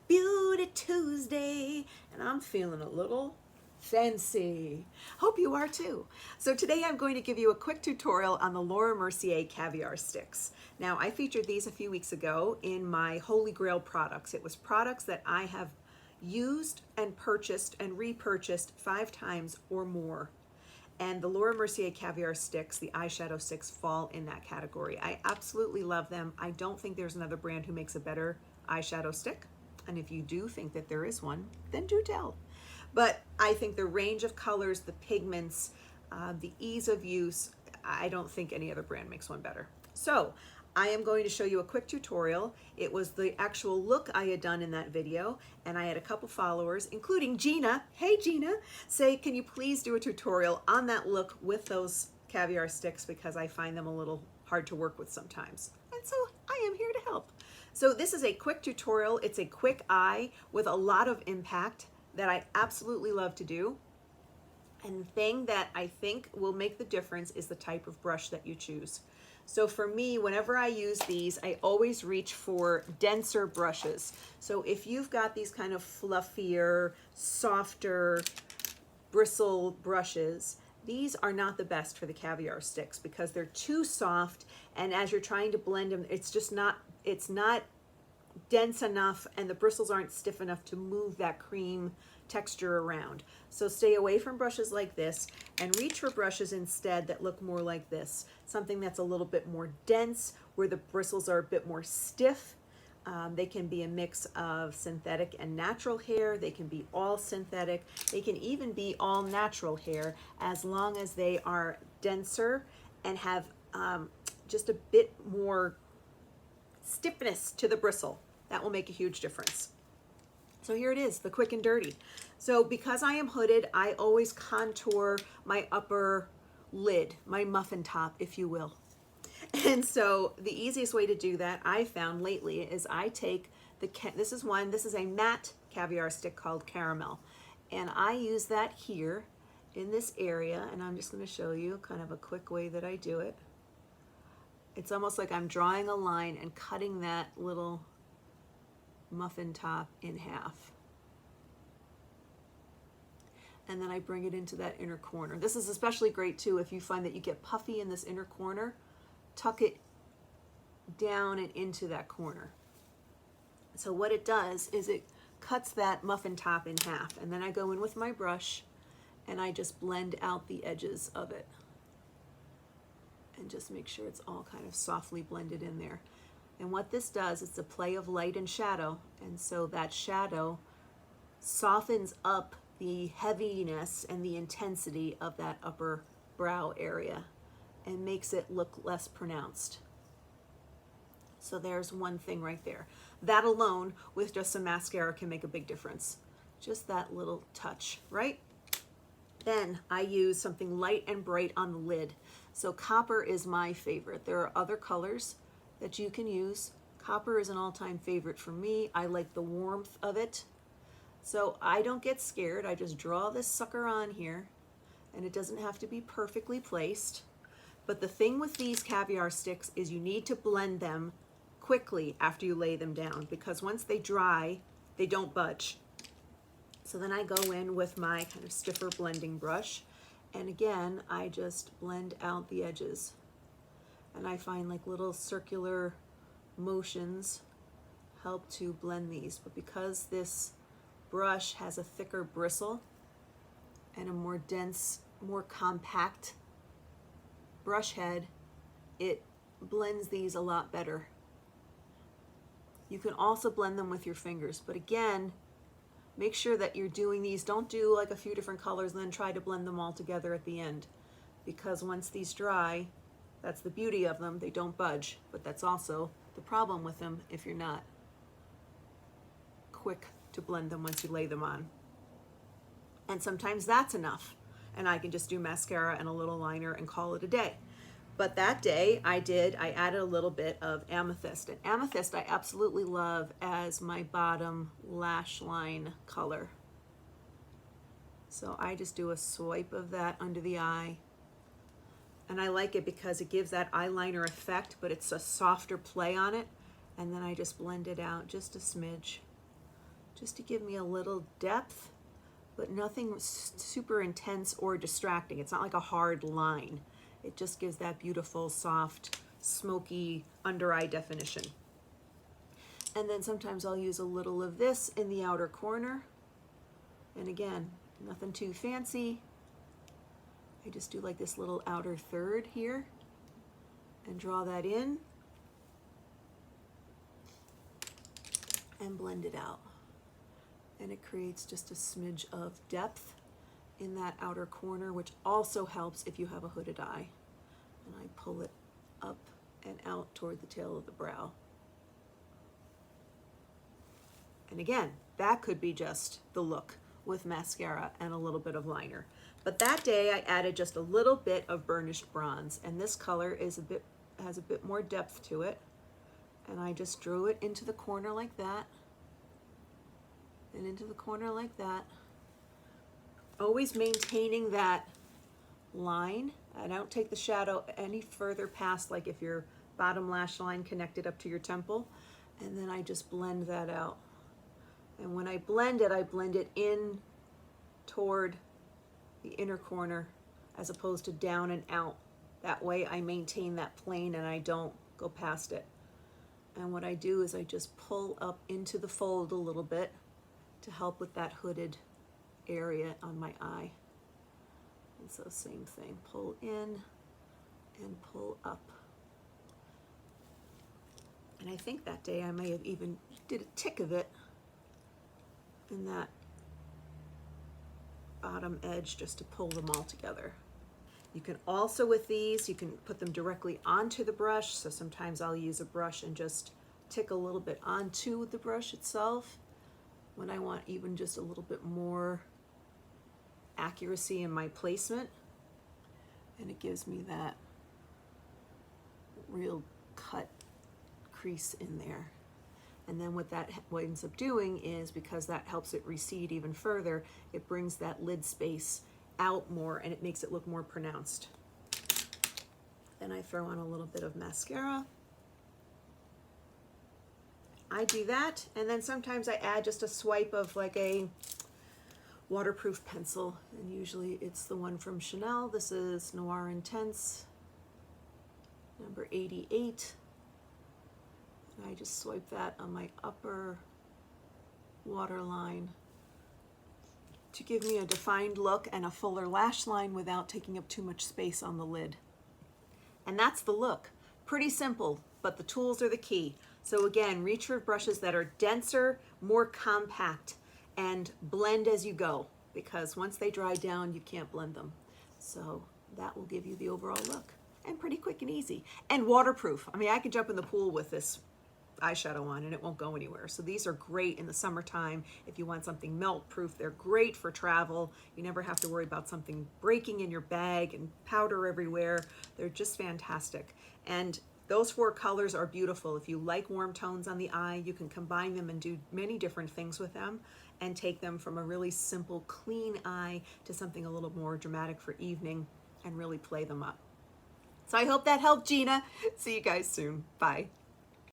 Beauty Tuesday, and I'm feeling a little fancy. Hope you are too. So today I'm going to give you a quick tutorial on the Laura Mercier Caviar Sticks. Now, I featured these a few weeks ago in my Holy Grail products. It was products that I have used and purchased and repurchased 5 times or more. And the Laura Mercier Caviar Sticks, the eyeshadow sticks, fall in that category. I absolutely love them. I don't think there's another brand who makes a better eyeshadow stick. And if you do think that there is one, then do tell. But I think the range of colors, the pigments, the ease of use, I don't think any other brand makes one better. So I am going to show you a quick tutorial. It was the actual look I had done in that video, and I had a couple followers, including Gina. Hey Gina, say, can you please do a tutorial on that look with those caviar sticks, because I find them a little hard to work with sometimes. And so I am here to help. So this is a quick tutorial. It's a quick eye with a lot of impact that I absolutely love to do. And the thing that I think will make the difference is the type of brush that you choose. So for me, whenever I use these, I always reach for denser brushes. So if you've got these kind of fluffier, softer bristle brushes, these are not the best for the caviar sticks because they're too soft, and as you're trying to blend them, it's not dense enough, and the bristles aren't stiff enough to move that cream texture around. So stay away from brushes like this and reach for brushes instead that look more like this. Something that's a little bit more dense, where the bristles are a bit more stiff. They can be a mix of synthetic and natural hair. They can be all synthetic. They can even be all natural hair, as long as they are denser and have just a bit more stiffness to the bristle. That will make a huge difference. So here it is, the quick and dirty. So because I am hooded, I always contour my upper lid, my muffin top, if you will. And so the easiest way to do that, I found lately, is I take this is a matte caviar stick called Caramel. And I use that here in this area, and I'm just going to show you kind of a quick way that I do it. It's almost like I'm drawing a line and cutting that little muffin top in half. And then I bring it into that inner corner. This is especially great too if you find that you get puffy in this inner corner. Tuck it down and into that corner. So what it does is it cuts that muffin top in half, and then I go in with my brush and I just blend out the edges of it and just make sure it's all kind of softly blended in there. And what this does, it's a play of light and shadow, and so that shadow softens up the heaviness and the intensity of that upper brow area and makes it look less pronounced. So there's one thing right there. That alone, with just some mascara, can make a big difference. Just that little touch, right? Then I use something light and bright on the lid. So copper is my favorite. There are other colors that you can use. Copper is an all-time favorite for me. I like the warmth of it. So I don't get scared. I just draw this sucker on here, and it doesn't have to be perfectly placed. But the thing with these caviar sticks is you need to blend them quickly after you lay them down, because once they dry, they don't budge. So then I go in with my kind of stiffer blending brush, and again, I just blend out the edges. And I find like little circular motions help to blend these. But because this brush has a thicker bristle and a more dense, more compact brush head, it blends these a lot better. You can also blend them with your fingers, but again, make sure that you're doing these. Don't do like a few different colors and then try to blend them all together at the end, because once these dry, that's the beauty of them, they don't budge. But that's also the problem with them if you're not quick to blend them once you lay them on. And sometimes that's enough, and I can just do mascara and a little liner and call it a day. But that day I added a little bit of Amethyst. And Amethyst I absolutely love as my bottom lash line color. So I just do a swipe of that under the eye. And I like it because it gives that eyeliner effect, but it's a softer play on it. And then I just blend it out just a smidge. just to give me a little depth, but nothing super intense or distracting. It's not like a hard line. It just gives that beautiful, soft, smoky under eye definition. And then sometimes I'll use a little of this in the outer corner. And again, nothing too fancy. I just do like this little outer third here and draw that in and blend it out. And it creates just a smidge of depth in that outer corner, which also helps if you have a hooded eye. And I pull it up and out toward the tail of the brow. And again, that could be just the look with mascara and a little bit of liner. But that day I added just a little bit of burnished bronze, and this color is has a bit more depth to it. And I just drew it into the corner like that, and into the corner like that. Always maintaining that line. I don't take the shadow any further past, like if your bottom lash line connected up to your temple, and then I just blend that out. And when I blend it in toward the inner corner as opposed to down and out. That way I maintain that plane and I don't go past it. And what I do is I just pull up into the fold a little bit to help with that hooded area on my eye. And so same thing, pull in and pull up. And I think that day I may have even did a tick of it in that bottom edge just to pull them all together. You can also, with these, you can put them directly onto the brush. So sometimes I'll use a brush and just tick a little bit onto the brush itself when I want even just a little bit more accuracy in my placement. And it gives me that real cut crease in there. And then what that ends up doing is, because that helps it recede even further, it brings that lid space out more and it makes it look more pronounced. Then I throw on a little bit of mascara. I do that, and then sometimes I add just a swipe of like a waterproof pencil, and usually it's the one from Chanel. This is Noir Intense, number 88. I just swipe that on my upper waterline to give me a defined look and a fuller lash line without taking up too much space on the lid. And that's the look. Pretty simple, but the tools are the key. So again, reach for brushes that are denser, more compact, and blend as you go, because once they dry down, you can't blend them. So that will give you the overall look, and pretty quick and easy. And waterproof. I mean, I could jump in the pool with this eyeshadow on and it won't go anywhere. So these are great in the summertime if you want something melt proof. They're great for travel. You never have to worry about something breaking in your bag and powder everywhere. They're just fantastic. And those 4 colors are beautiful. If you like warm tones on the eye, you can combine them and do many different things with them and take them from a really simple, clean eye to something a little more dramatic for evening and really play them up. So I hope that helped, Gina. See you guys soon. Bye.